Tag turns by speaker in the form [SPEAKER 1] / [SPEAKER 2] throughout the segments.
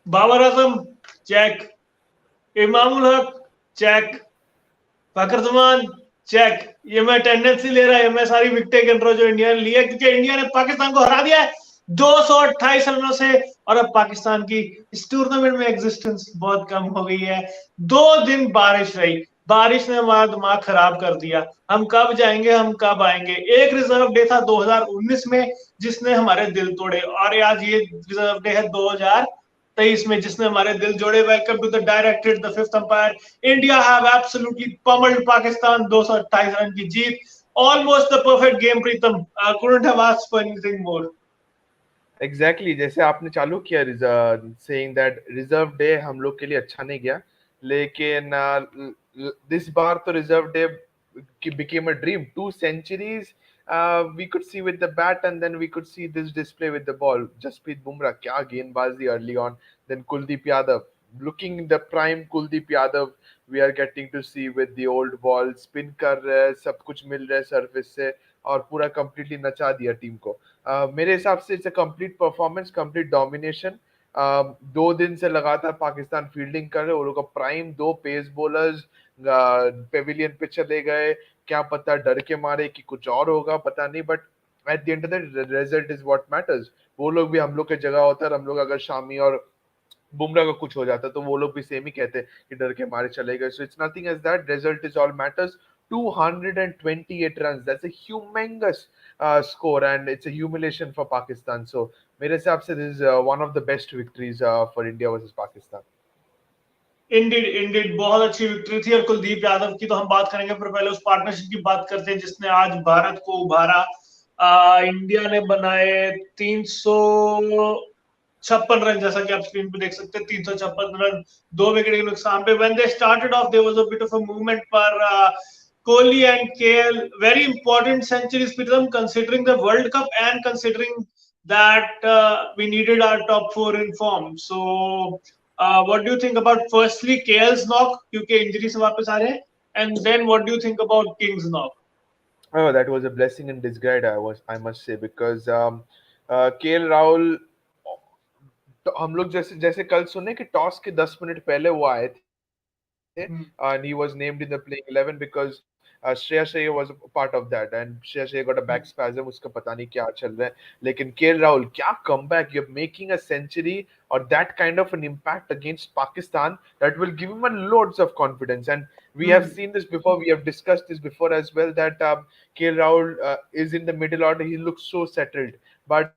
[SPEAKER 1] Babar Azam check, Imamul Haq check, फखर check. ये मैं tendency ले रहा है, मैं सारी विकेटें गिन रहा हूं जो इंडिया ने लिया, क्योंकि इंडिया ने पाकिस्तान को हरा दिया है 228 रनों से। और अब पाकिस्तान की इस टूर्नामेंट में एग्जिस्टेंस बहुत कम हो गई है। 2 दिन बारिश रही, बारिश ने हमारा दिमाग खराब कर दिया। हम कब जाएंगे, हम कब आएंगे। एक रिजर्व डे था 2019 में जिसने हमारे दिल तोड़े, और आज ये रिजर्व डे है 2023 में जिसने हमारे दिल जोड़े। Welcome to the directed the fifth umpire. India have absolutely pummelled Pakistan, 228 run की जीत, almost the perfect game Pritam. Couldn't have asked for anything more.
[SPEAKER 2] Exactly जैसे आपने चालू किया सेइंग दैट रिजर्व डे हम लोग के लिए अच्छा नहीं गया, लेकिन दिस बार तो reserve day became a dream. 2 centuries we could see with the bat, and then we could see this display with the ball. Jasprit Bumrah, kya गेंदबाजी early on. Then Kuldeep Yadav, looking the prime Kuldeep Yadav we are getting to see with the old ball, spin कर रहे हैं, सब कुछ मिल रहा है surface से, और पूरा कंप्लीटली नचा दिया टीम को। मेरे हिसाब से it's a complete performance, complete domination. 2 दिन से लगातार पाकिस्तान फील्डिंग कर रहे, वो लोग का प्राइम 2 पेस बॉलर्स पेविलियन पे चले गए। क्या पता डर के मारे कि कुछ और होगा, पता नहीं, but at the end of the result is what matters. वो लोग भी हम लोग के जगह होता है, हम लोग अगर शामी और बुमराह का कुछ हो जाता तो वो लोग भी सेम ही कहते कि डर के मारे चले गए। So it's nothing as that, result is all matters. 228 runs, that's a humongous score, and it's a humiliation for Pakistan. So मेरे हिसाब से this is one of the best victories for India versus Pakistan.
[SPEAKER 1] Indeed indeed बहुत अच्छी victory थी। और कुलदीप यादव की तो हम बात करेंगे, पर पहले उस पार्टनरशिप की बात करते हैं जिसने आज भारत को उभारा। इंडिया ने बनाए 356 रन, जैसा कि आप स्क्रीन पे देख सकते हैं, 356 रन, 2 विकेट के नुकसान पे। When they started off there was a bit of a movement, पर Kohli and KL very important centuries for them considering the World Cup and considering that we needed our top four in form. So what do you think about firstly KL's knock, क्योंकि injury से वापस आ रहे हैं, and then what do you think about King's knock?
[SPEAKER 2] Oh, that was a blessing in disguise, I must say, because KL Rahul, तो हम लोग जैसे जैसे कल सुने कि टॉस के 10 मिनट पहले वो आए थे,
[SPEAKER 1] Hmm.
[SPEAKER 2] and he was named in the playing 11 because Shreya Iyer was a part of that, and Shreya Iyer got a back spasm, उसका पता नहीं क्या चल रहा है। लेकिन केएल राहुल क्या comeback, you're making a century or that kind of an impact against Pakistan, that will give him a loads of confidence. And we have
[SPEAKER 1] Hmm.
[SPEAKER 2] seen this before, we have discussed this before as well, that KL Rahul is in the middle order, he looks so settled, but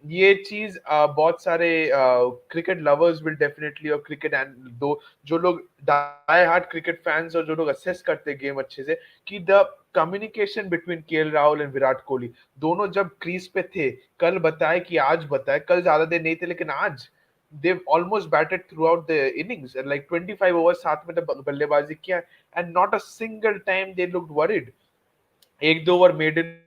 [SPEAKER 2] ये चीज बहुत सारे cricket lovers will definitely, और cricket and दो जो लोग die hard cricket fans और जो लोग असेस करते हैं गेम अच्छे से, कि the communication between KL Rahul and Virat Kohli, दोनों जब क्रीज पे थे, कल बताए कि आज बताए, कल ज्यादा देर नहीं थे लेकिन आज they've almost batted throughout the innings and like 25 overs साथ में बल्लेबाजी किया, and not a single time they looked worried. एक दो ओवर मेडन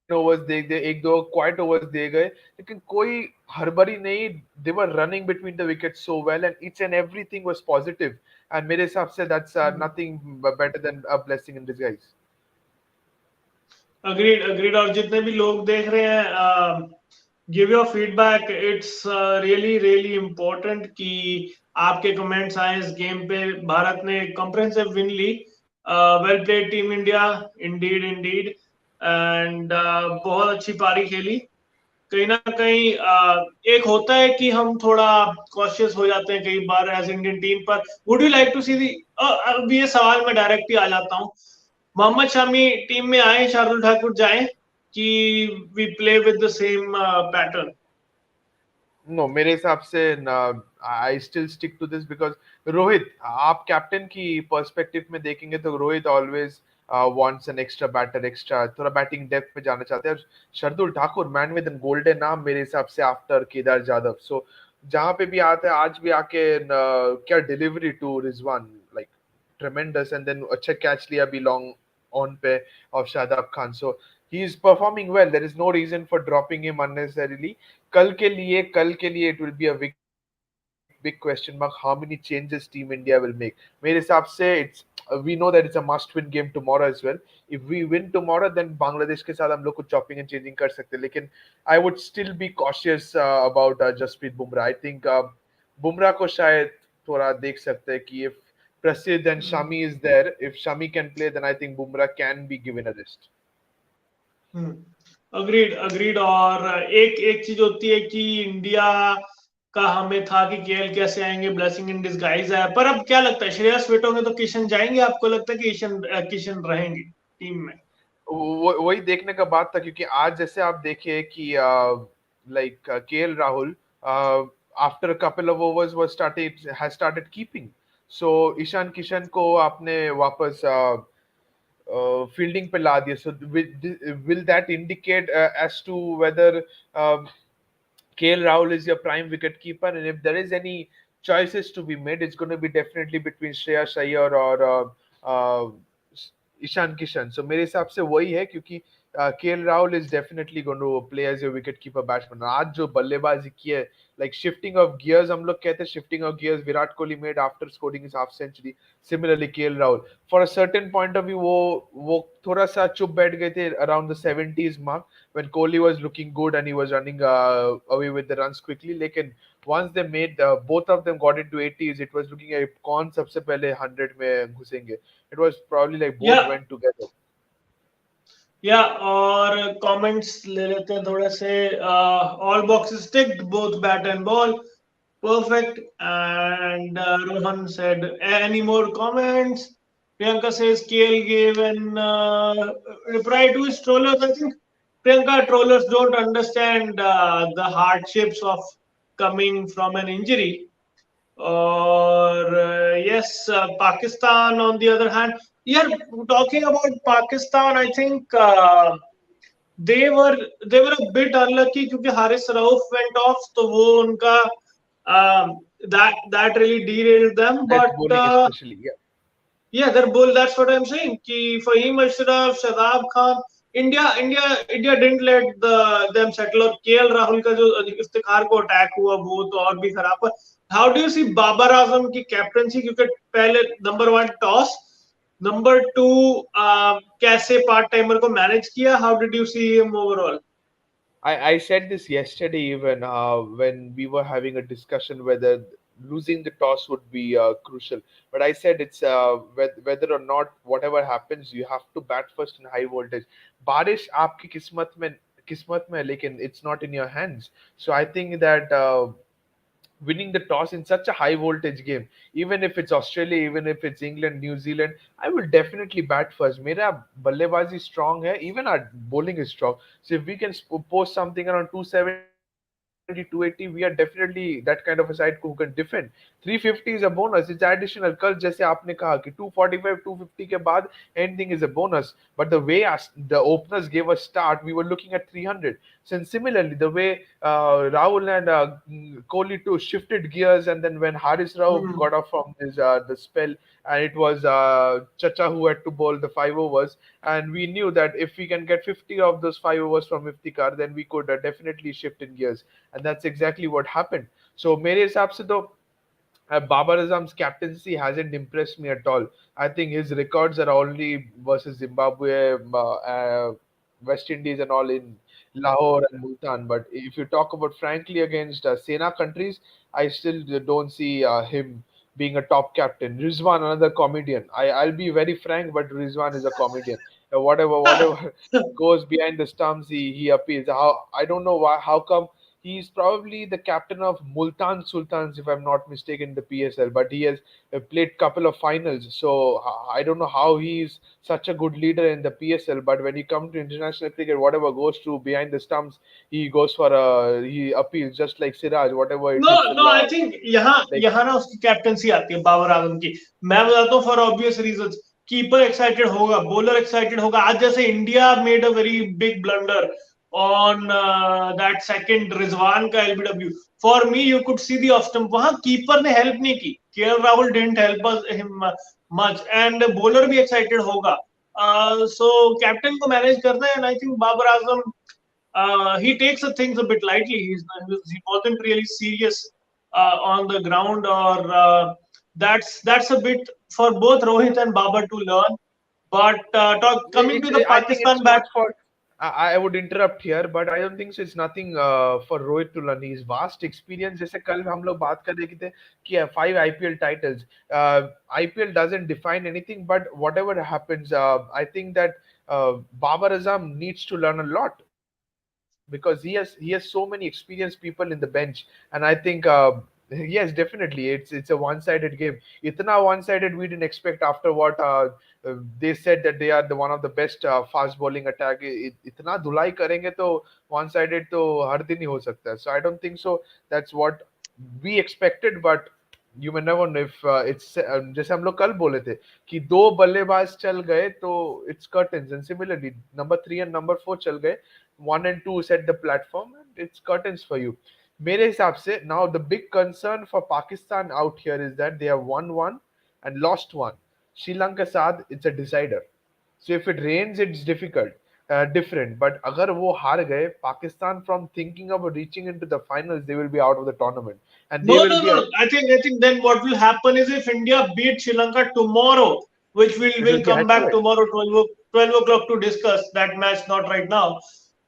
[SPEAKER 2] ओवर्स दे गए, एक दो क्वाइट ओवर्स दे गए, लेकिन कोई हड़बड़ी नहीं। They were running between the wicket so well, and each and everything was positive, and मेरे हिसाब से that's nothing better than a blessing in disguise.
[SPEAKER 1] Agreed agreed. और जितने भी लोग देख रहे हैं, give your feedback, it's really really important कि आपके कमेंट्स आए इस गेम पे। भारत ने कॉम्प्रिहेंसिव विन ली। Well played team India, indeed indeed. And बहुत अच्छी पारी खेली। कहीं ना कहीं एक होता है कि हम थोड़ा कॉशियस हो जाते हैं कई बार एज इंडियन टीम पर। वुड यू लाइक टू सी दी, अब ये सवाल मैं डायरेक्ट ही आ जाता हूँ, मोहम्मद शमी टीम में आए, शार्दुल ठाकुर जाए, कि we play with the same pattern?
[SPEAKER 2] No, मेरे हिसाब से I still stick to this, because Rohit, आप कैप्टन की पर्सपेक्टिव में देखेंगे तो Rohit always wants an extra batter, extra थोड़ा बैटिंग डेप्थ पे जाना चाहते हैं। Shardul Thakur man with an golden नाम मेरे हिसाब से आफ्टर केदार जाधव। सो जहां पे भी आता है, आज भी आके क्या delivery to Rizwan, like tremendous, and then अच्छा कैच लिया भी लॉन्ग ऑन पे of Shadab Khan. So he is performing well, there is no reason for dropping him unnecessarily. कल के लिए it will be a big question mark how many changes team India will make. मेरे हिसाब से it's we know that it's a must win game tomorrow as well. If we win tomorrow, then Bangladesh के साथ हम लोग कुछ chopping and changing कर सकते हैं. लेकिन I would still be cautious about Jasprit Bumrah. I think Bumrah को शायद थोड़ा देख सकते हैं कि if Prasidh and Shami is there, if Shami can play, then I think Bumrah can be given a rest.
[SPEAKER 1] Agreed agreed. और एक एक चीज होती है कि इंडिया का हमें था कि केएल कैसे आएंगे, ब्लेसिंग इन डिसगाइज है, पर अब क्या लगता है श्रेयस फिट होंगे तो किशन जाएंगे? आपको लगता है कि किशन रहेंगे टीम में?
[SPEAKER 2] वही देखने का बात था, क्योंकि आज जैसे आप देखिए कि like KL Rahul after a couple of overs has started keeping. So Ishan Kishan को आपने वापस फील्डिंग पे ला दिया. So will that indicate as to whether KL Rahul is your prime wicket keeper, and if there is any choices to be made, it's going to be definitely between Shreyas Iyer or Ishan Kishan. So मेरे हिसाब से वही है, क्योंकि KL Rahul is definitely going to play as a wicket keeper batsman. आज जो बल्लेबाजी की है, लाइक शिफ्टिंग ऑफ गियर्स, हम लोग कहते हैं shifting of gears, Virat Kohli made after scoring his half century. Similarly KL Rahul for a certain point of view वो थोड़ा सा चुप बैठ गए थे around the 70s mark when Kohli was looking good and he was running away with the runs quickly. लेकिन once they made both of them got into 80s, it was looking at कौन सबसे पहले 100 में घुसेंगे. It was probably like both went together.
[SPEAKER 1] या और comments ले लेते हैं थोड़े से. All boxes ticked, both bat and ball perfect. And Rohan said, any more comments? Priyanka says KL gave an reply to his trollers. I think Priyanka, trollers don't understand the hardships of coming from an injury. Or yes, Pakistan on the other hand, yeah, talking about Pakistan, I think they were a bit unlucky क्योंकि Haris Rauf went off, तो वो उनका that really derailed them.
[SPEAKER 2] That
[SPEAKER 1] But
[SPEAKER 2] bowling especially,
[SPEAKER 1] yeah, their bowl. That's what I'm saying. कि Fahim Ashraf, Shadab Khan, India didn't let them settle. और KL Rahul का जो इफ्तिखार को attack हुआ वो तो और भी खराब है. How do you see Babar Azam की कैप्टनसी? क्योंकि पहले नंबर 1 टॉस, नंबर 2 कैसे पार्ट टाइमर को मैनेज किया? How did you see him overall?
[SPEAKER 2] I said this yesterday even when we were having a discussion whether losing the toss would be crucial. But I said it's whether or not whatever happens, you have to bat first in high voltage. बारिश आपकी किस्मत में, लेकिन it's not in your hands. So I think that winning the toss in such a high voltage game, even if it's Australia, even if it's England, New Zealand, I will definitely bat first. Mera ballebazi strong hai, even our bowling is strong. So if we can post something around 270, 280, we are definitely that kind of a side who can defend. 350 is a bonus, it's additional. कल जैसे आपने कहा कि 245, 250 के बाद anything is a bonus. But the way the openers gave us start, we were looking at 300. So similarly, the way Rahul and Kohli too shifted gears, and then when Haris Rao got off from his the spell, and it was Chacha who had to bowl the 5 overs, and we knew that if we can get 50 of those 5 overs from Iftikhar, then we could definitely shift in gears, and that's exactly what happened. So मेरे हिसाब से तो Babar Azam's captaincy hasn't impressed me at all. I think his records are only versus Zimbabwe, West Indies, and all in Lahore and Multan. But if you talk about frankly against Sena countries, I still don't see him being a top captain. Rizwan, another comedian. I'll be very frank, but Rizwan is a comedian. Whatever goes behind the stumps, he appeals. How I don't know why. How come? He's probably the captain of Multan Sultans, if I'm not mistaken, in the PSL. But he has played couple of finals, so I don't know how he's such a good leader in the PSL. But when he comes to international cricket, whatever goes to behind the stumps, he goes for he appeals just like Siraj. Whatever it hits.
[SPEAKER 1] No, I think यहाँ ना उसकी captaincy आती है बाबर आजम की. मैं बताता हूँ for obvious reasons. Keeper excited होगा, बॉलर एक्साइटेड होगा. आज जैसे India made a very big blunder on that second Rizwan का LBW. For me, you could see the off stump. वहाँ कीपर ने हेल्प नहीं की. KL Rahul didn't help him much, and bowler भी excited होगा. So कैप्टन को manage करना है, and I think Babar Azam he takes the things a bit lightly. He wasn't really serious on the ground, or that's a bit for both Rohit and Babar to learn. But coming to the
[SPEAKER 2] I think it's
[SPEAKER 1] Pakistan
[SPEAKER 2] not
[SPEAKER 1] bat,
[SPEAKER 2] for. I would interrupt here, but I don't think so. It's nothing for Rohit to learn. His vast experience. जैसे कल हम लोग बात कर रहे थे कि 5 IPL titles. IPL doesn't define anything, but whatever happens, I think that Babar Azam needs to learn a lot because he has so many experienced people in the bench, and I think yes, definitely it's a one-sided game. Itna one-sided we didn't expect after what they said that they are the one of the best fast bowling attack. इतना धुलाई करेंगे तो one-sided तो हर दिन ही हो सकता है. So I don't think so. That's what we expected, but you may never know if it's जैसे हम लोग कल बोले थे कि दो बल्लेबाज चल गए तो it's curtains, and similarly number 3 and number 4 चल गए, 1 and 2 set the platform, and it's curtains for you. मेरे हिसाब से now the big concern for Pakistan out here is that they have won one and lost one. Sri Lanka साथ it's a decider. So if it rains, it's different. But अगर वो हार गए, Pakistan from thinking of reaching into the finals, they will be out of the tournament, and they
[SPEAKER 1] no,
[SPEAKER 2] will
[SPEAKER 1] no,
[SPEAKER 2] be.
[SPEAKER 1] no. I think then what will happen is if India beat Sri Lanka tomorrow, which
[SPEAKER 2] It
[SPEAKER 1] will
[SPEAKER 2] will be
[SPEAKER 1] come
[SPEAKER 2] head to
[SPEAKER 1] back
[SPEAKER 2] head.
[SPEAKER 1] tomorrow 12 o'clock to discuss that match, not right now.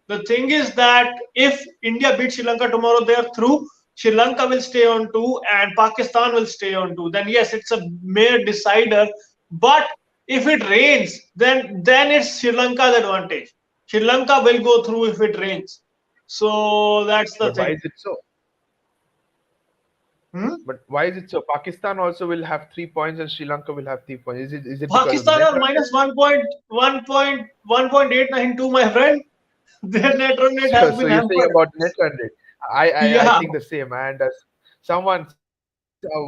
[SPEAKER 1] The thing is that if India beats Sri Lanka tomorrow, they are through. Sri Lanka will stay on 2 and Pakistan will stay on 2. Then yes, it's a mere decider. But if it rains, then it's Sri Lanka's advantage. Sri Lanka will go through if it rains. So that's the
[SPEAKER 2] But why
[SPEAKER 1] thing.
[SPEAKER 2] is it so?
[SPEAKER 1] Hmm?
[SPEAKER 2] But why is it so? Pakistan also will have 3 points and Sri Lanka will have 3 points. Is it because of the
[SPEAKER 1] Pakistan
[SPEAKER 2] net
[SPEAKER 1] are
[SPEAKER 2] run
[SPEAKER 1] minus
[SPEAKER 2] rate?
[SPEAKER 1] 1.892, my friend. Their net run rate
[SPEAKER 2] So,
[SPEAKER 1] has
[SPEAKER 2] so
[SPEAKER 1] been
[SPEAKER 2] you're saying
[SPEAKER 1] hampered.
[SPEAKER 2] about net run rate. I
[SPEAKER 1] Yeah.
[SPEAKER 2] think the same. And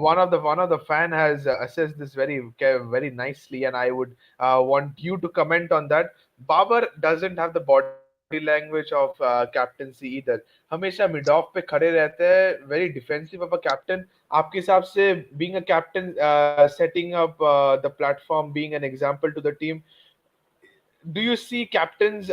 [SPEAKER 2] one of the fan has assessed this very nicely, and I would want you to comment on that. Babar doesn't have the body language of captaincy either. हमेशा mid of पे खड़े रहते हैं, very defensive of a captain. आपके हिसाब से being a captain, setting up the platform, being an example to the team, do you see captains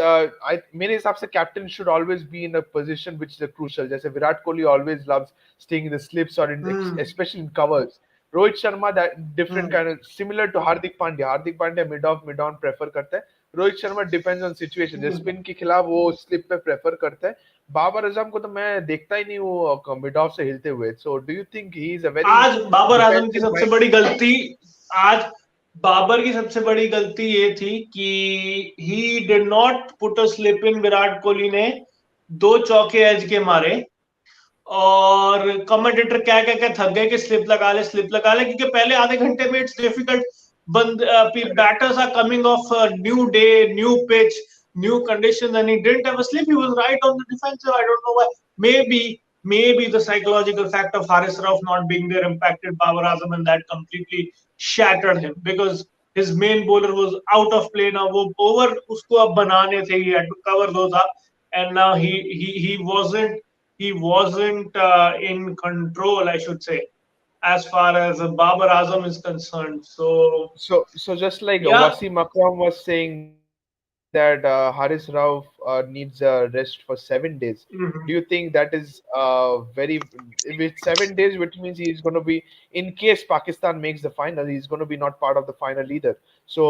[SPEAKER 2] मेरे हिसाब से captain should always be in a position which is a crucial, जैसे Virat Kohli always loves staying in the slips or in
[SPEAKER 1] Hmm.
[SPEAKER 2] especially in covers. Rohit Sharma that different
[SPEAKER 1] Hmm.
[SPEAKER 2] kind of similar to Hardik Pandya mid off mid on prefer करता है. Rohit Sharma depends on situation, जैसे
[SPEAKER 1] Hmm.
[SPEAKER 2] Spin के खिलाफ वो slip पे prefer करता है. बाबर आजम को तो मैं देखता ही नहीं वो मिड ऑफ से हिलते हुए. So do you think he is a very
[SPEAKER 1] आज बाबर आजम की
[SPEAKER 2] defensive
[SPEAKER 1] सबसे
[SPEAKER 2] minded
[SPEAKER 1] बड़ी
[SPEAKER 2] player?
[SPEAKER 1] गलती आज बाबर की सबसे बड़ी गलती ये थी कि he did not put a slip in. Virat Kohli ने 2 चौके एज के मारे और कमेंटेटर क्या क्या क्या थक गए कि स्लिप लगा ले क्योंकि पहले आधे घंटे में इट्स डिफिकल्ट. बंद batters are coming off new day, new pitch, new conditions, and he didn't have a slip. He was right on the defensive. I don't know why. Maybe the psychological fact of Haris Rauf not being there impacted Babar Azam, and that completely shattered him because his main bowler was out of play. Now वो over उसको अब बनाने थे. He had to cover those up, and now he wasn't in control, I should say, as far as Babar Azam is concerned. So
[SPEAKER 2] So just like
[SPEAKER 1] yeah.
[SPEAKER 2] Wasim Akram was saying that Haris Rauf needs a rest for 7 days. Do you think
[SPEAKER 1] Mhm.
[SPEAKER 2] that is with 7 days, which means he is going to be, in case Pakistan makes the final, he's going to be not part of the final either. So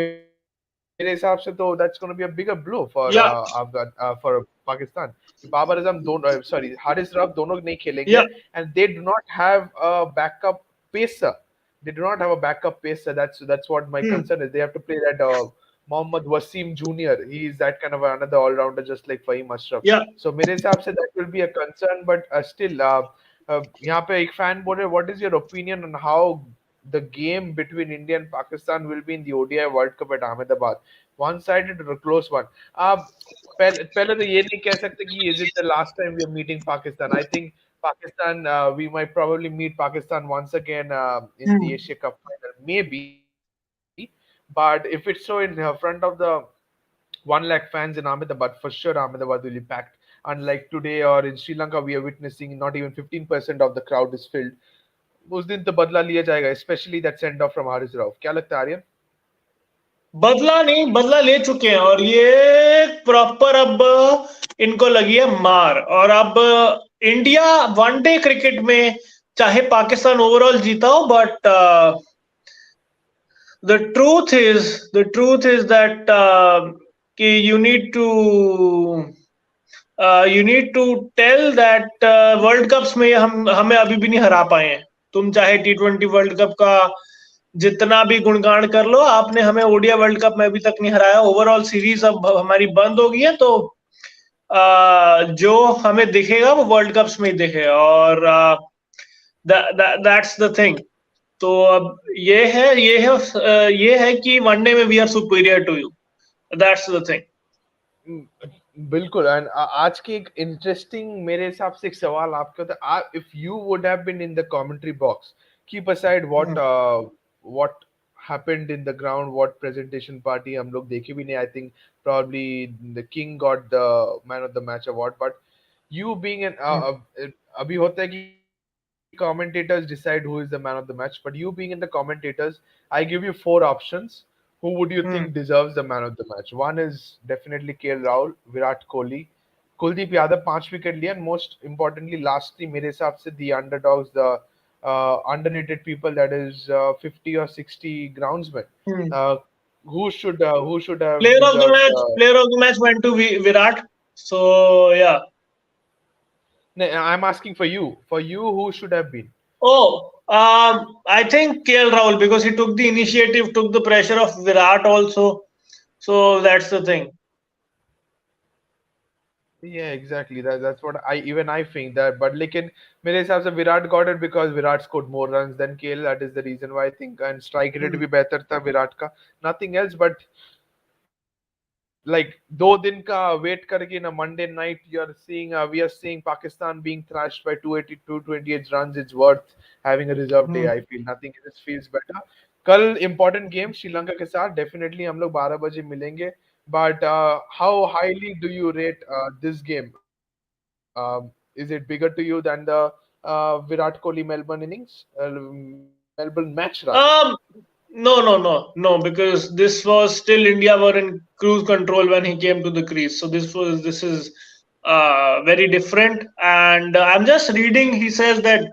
[SPEAKER 2] मेरे हिसाब से तो that's going to be a bigger blow
[SPEAKER 1] Yeah.
[SPEAKER 2] for Pakistan. Babar Azam don't sorry Haris Rauf दोनों नहीं खेलेंगे,
[SPEAKER 1] Yeah.
[SPEAKER 2] and they do not have a backup pacer. They do not have a backup pacer. That's what my
[SPEAKER 1] Hmm.
[SPEAKER 2] concern is. They have to play that Mohammad Wasim Jr. He is that kind of another all-rounder, just like Fahim Ashraf.
[SPEAKER 1] Yeah.
[SPEAKER 2] So मेरे हिसाब से that will be a concern, but still, यहाँ पे एक fan बोल रहे, what is your opinion on how the game between India and Pakistan will be in the ODI World Cup at Ahmedabad? One-sided or a close one? पहले तो ये नहीं कह सकते कि is it the last time we are meeting Pakistan? I think Pakistan, we might probably meet Pakistan once again in the
[SPEAKER 1] Hmm.
[SPEAKER 2] Asia Cup final, maybe. But if it's so in front of the 1 lakh fans in Ahmedabad, for sure Ahmedabad will be packed. Unlike today or in Sri Lanka, we are witnessing not even 15% of the crowd is filled. उस दिन तो बदला लिया जाएगा, especially that send off from Haris Rauf. क्या लगता है आर्यन?
[SPEAKER 1] बदला नहीं, बदला ले चुके हैं और ये प्रॉपर अब इनको लगी है मार. और अब इंडिया वनडे क्रिकेट में चाहे पाकिस्तान ओवरऑल जीता हो, but the truth is that कि you need to tell that world cups में हम हमें अभी भी नहीं हरा पाए हैं. तुम चाहे T20 वर्ल्ड कप का जितना भी गुणगान कर लो, आपने हमें ओडिया वर्ल्ड कप में अभी तक नहीं हराया. ओवरऑल सीरीज अब हमारी बंद हो गई है, तो जो हमें दिखेगा वो वर्ल्ड कप्स में ही दिखेगा. और दैट्स द थिंग. तो अब ये है कि वनडे में we are superior to you. That's the thing.
[SPEAKER 2] बिल्कुल. एंड आज की एक इंटरेस्टिंग मेरे हिसाब से एक सवाल आपके होता है, if you would have been in the commentary box, keep aside what happened in the ground, what presentation party हम लोग देखे भी नहीं. I think probably the king got the man of the match award, but you being an अभी होता है कि commentators decide who is the man of the match, but you being in the commentators, I give you 4 options. Who would you think deserves the man of the match? One is definitely KL Rahul, Virat Kohli, Kuldeep Yadav 5 wicket लिया, and most importantly lastly मेरे हिसाब से the underdogs, the underrated people, that is 50 or 60 groundsmen. Who should have deserved
[SPEAKER 1] player of the match went to Virat. So yeah.
[SPEAKER 2] No, I'm asking for you. For you, who should have been?
[SPEAKER 1] I think KL Rahul, because he took the initiative, took the pressure of Virat also. So that's the thing.
[SPEAKER 2] Yeah, exactly. That's what I think that. But लेकिन मेरे हिसाब से Virat got it because Virat scored more runs than KL. That is the reason why I think. And strike rate भी बेहतर था Virat का. Nothing else, but like 2 दिन का wait करके na Monday night we are seeing Pakistan being thrashed by 280 228 runs. It's worth having a reserve day. I feel nothing else feels better. कल important game Sri Lanka के साथ, definitely हम लोग 12 बजे मिलेंगे. But how highly do you rate this game? Is it bigger to you than the Virat Kohli Melbourne innings, Melbourne match rather?
[SPEAKER 1] No, because this was still India were in cruise control when he came to the crease. So this is very different. And I'm just reading. He says that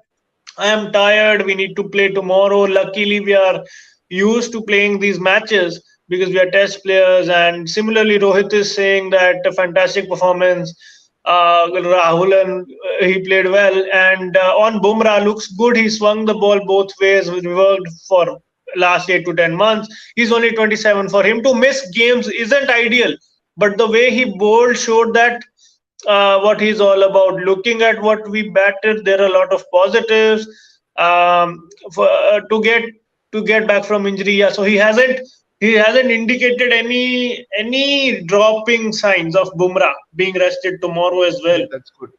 [SPEAKER 1] I am tired. We need to play tomorrow. Luckily, we are used to playing these matches because we are test players. And similarly, Rohit is saying that a fantastic performance. Rahul and he played well. And on Bumrah, looks good. He swung the ball both ways. We worked for last 8 to 10 months. He's only 27. For him to miss games isn't ideal. But the way he bowled showed that what he's all about. Looking at what we batted, there are a lot of positives. To get back from injury, yeah. So he hasn't indicated any dropping signs of Bumrah being rested tomorrow as well.
[SPEAKER 2] Yeah, that's good.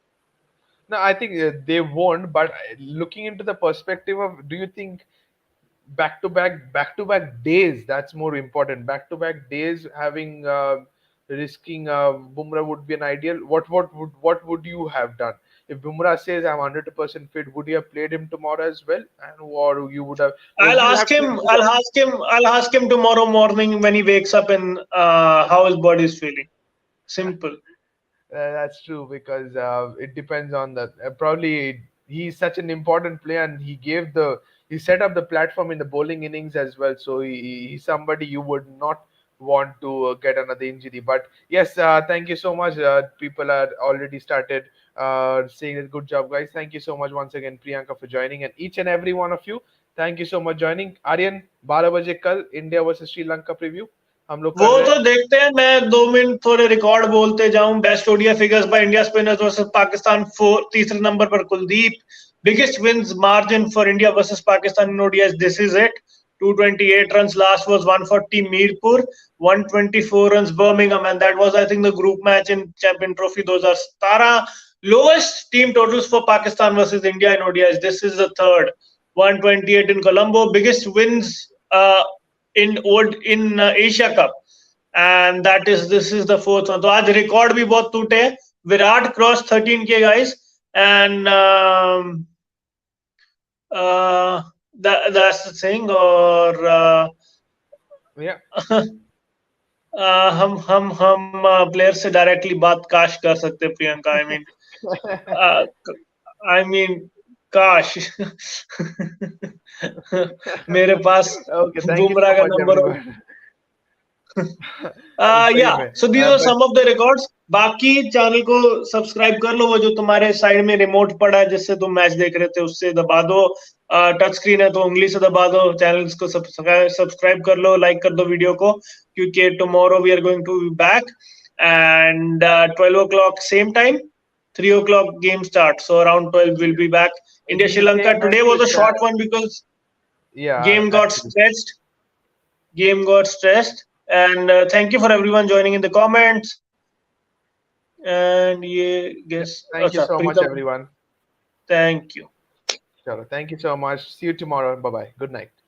[SPEAKER 2] No, I think they won't. But looking into the perspective of, do you think back to back days, that's more important? Back to back days, having risking Bumrah would be an ideal. What would you have done if Bumrah says I'm 100% fit? Would you have played him tomorrow as well, and or you would have?
[SPEAKER 1] I'll ask him tomorrow morning when he wakes up and how his body is feeling. Simple.
[SPEAKER 2] That's true, because it depends on that. Probably he's such an important player, and he set up the platform in the bowling innings as well. So he's somebody you would not want to get another injury. But yes, thank you so much. People are already started saying it. Good job, guys. Thank you so much once again, Priyanka, for joining, and each and every one of you. Thank you so much joining. Aryan, 12 बजे कल India versus Sri Lanka preview. हम लोग
[SPEAKER 1] वो तो देखते हैं. मैं 2 minute थोड़े रिकॉर्ड बोलते जाऊं. Best ODI figures by India spinners versus Pakistan. तीसरे नंबर पर Kuldeep. Biggest wins margin for India versus Pakistan in ODI. This is it. 228 runs. Last was 140 Mirpur, 124 runs Birmingham, and that was, I think, the group match in Champion Trophy 2017. Lowest team totals for Pakistan versus India in ODIs. This is the third. 128 in Colombo. Biggest wins in Asia Cup, and this is the fourth one. तो आज record भी बहुत टूटे. Virat cross 13K guys, and that's the thing. और हम player से directly बात काश कर सकते हैं, प्रियंका. I mean काश मेरे पास
[SPEAKER 2] Okay, thank you
[SPEAKER 1] Bumrah
[SPEAKER 2] so
[SPEAKER 1] का
[SPEAKER 2] much,
[SPEAKER 1] नंबर हो।
[SPEAKER 2] everyone. सही
[SPEAKER 1] या
[SPEAKER 2] में
[SPEAKER 1] so these are
[SPEAKER 2] but
[SPEAKER 1] some of the records. बाकी चैनल को सब्सक्राइब कर लो, वो जो तुम्हारे साइड में रिमोट पड़ा है जिससे तुम मैच देख रहे थे उससे दबा दो। टच स्क्रीन है तो उंगली से दबा दो। चैनल को सब्सक्राइब कर लो, लाइक कर दो वीडियो को, क्योंकि tomorrow we are going to be back and 12 o'clock same time, 3 o'clock game start, so around 12 we'll be back. India
[SPEAKER 2] the
[SPEAKER 1] Sri Lanka
[SPEAKER 2] same
[SPEAKER 1] today was a
[SPEAKER 2] message.
[SPEAKER 1] short one because
[SPEAKER 2] Yeah,
[SPEAKER 1] game got
[SPEAKER 2] actually.
[SPEAKER 1] stretched. Game got stressed. And thank you for everyone joining in the comments. And yeah, guess
[SPEAKER 2] Thank you
[SPEAKER 1] acha
[SPEAKER 2] so much,
[SPEAKER 1] Preetham,
[SPEAKER 2] everyone.
[SPEAKER 1] thank you.
[SPEAKER 2] Chalo, thank you so much. See you tomorrow. Bye bye. Good night.